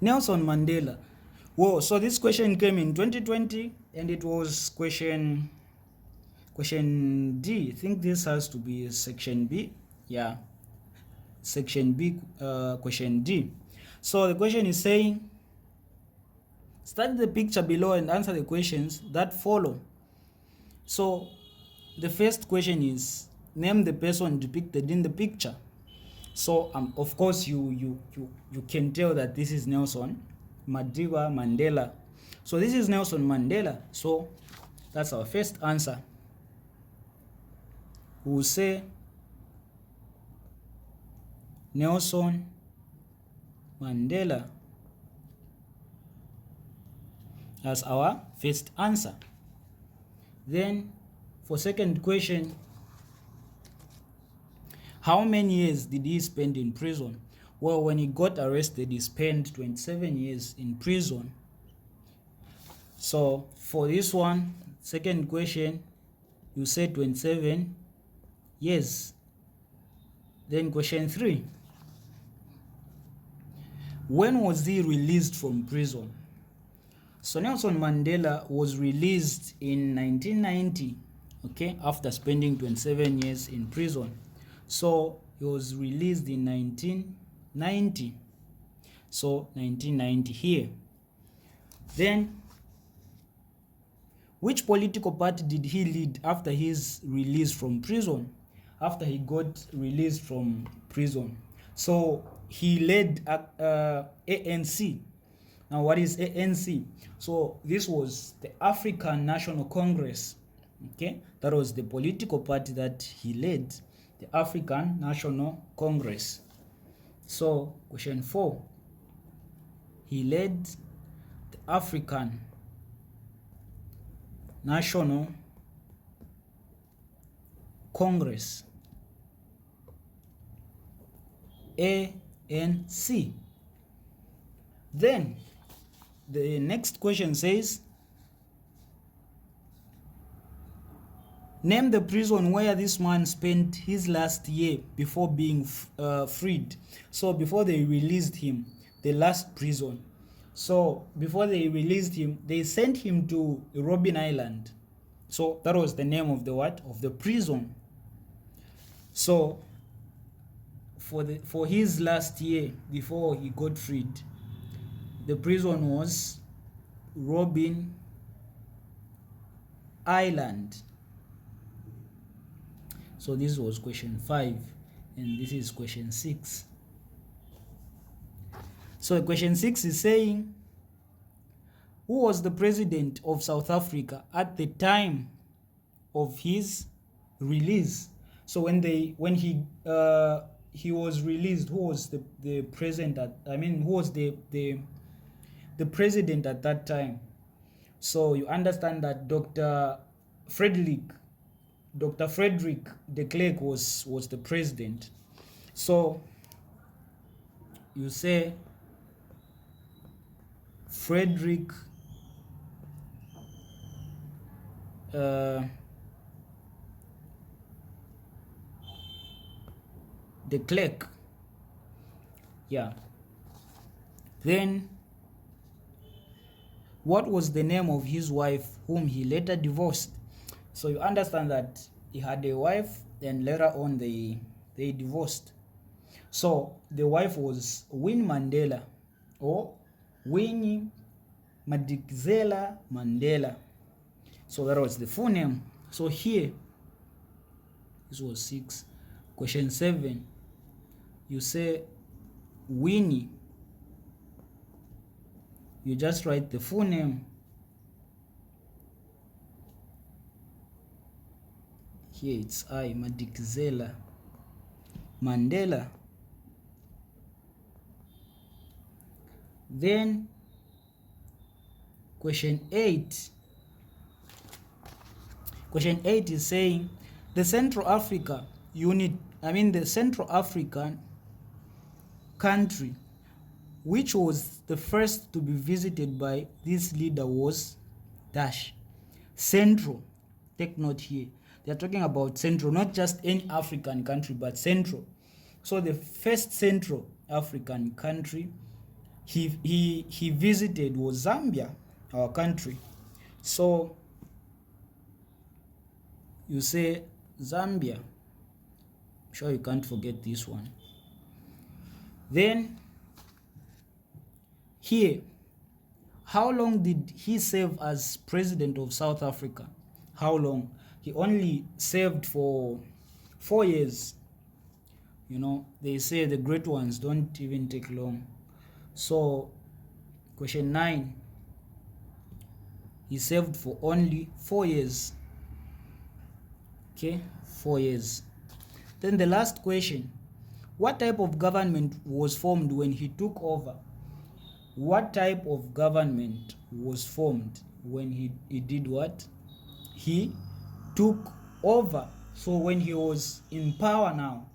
Nelson Mandela. Whoa, so this question came in 2020 and it was question D. I think this has to be section B. Yeah, section B, question D. So the question is saying, study the picture below and answer the questions that follow. So the first question is, name the person depicted in the picture. So of course you can tell that this is Nelson Madiba Mandela. So this is Nelson Mandela. So that's our first answer. We'll say Nelson Mandela as our first answer. Then for second question, how many years did he spend in prison? Well, when he got arrested, he spent 27 years in prison. So for this one, second question, you say 27 years. Then question 3, when was he released from prison? So Nelson Mandela was released in 1990, okay, after spending 27 years in prison. So he was released in 1990. So 1990 here. Then, which political party did he lead after his release from prison? After he got released from prison. So he led ANC. Now what is ANC? So this was the African National Congress. Okay, that was the political party that he led, the African National Congress. So question 4, he led the African National Congress, ANC. Then the next question says, name the prison where this man spent his last year before being freed. So before they released him, the last prison. So before they released him, they sent him to Robben Island. So that was the name of the what? Of the prison. So for his last year before he got freed, the prison was Robben Island. So this was question 5 and this is question 6. So question 6 is saying, who was the president of South Africa at the time of his release? So when he was released, who was the president who was the president at that time? So you understand that Dr. Frederick de Klerk was the president. So you say Frederick de Klerk. Yeah. Then what was the name of his wife whom he later divorced? So you understand that he had a wife and later on they divorced. So the wife was Winnie Mandela or Winnie Madikizela Mandela. So that was the full name. So here, this was 6. Question 7, you say Winnie. You just write the full name. Here it's Madikizela Mandela. Then question 8. Question 8 is saying the Central African country which was the first to be visited by this leader was dash Central. Take note here. They are talking about Central, not just any African country, but Central. So the first Central African country he visited was Zambia, our country. So you say Zambia. I'm sure you can't forget this one. Then here, how long did he serve as president of South Africa? How long? He only served for 4 years. You know, they say the great ones don't even take long. So question 9, he served for only 4 years. Okay, 4 years. Then the last question, what type of government was formed when he took over? What type of government was formed when he did what? He took over. So when he was in power now,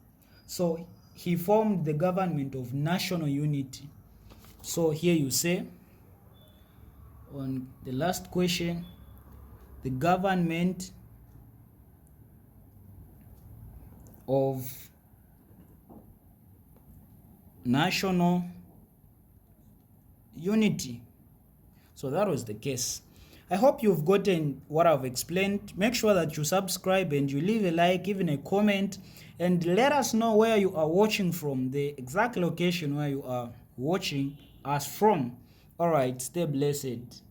so he formed the government of national unity. So here you say on the last question, the government of national unity. So that was the case. I hope you've gotten what I've explained. Make sure that you subscribe and you leave a like, even a comment, and let us know where you are watching from, the exact location where you are watching us from. All right, stay blessed.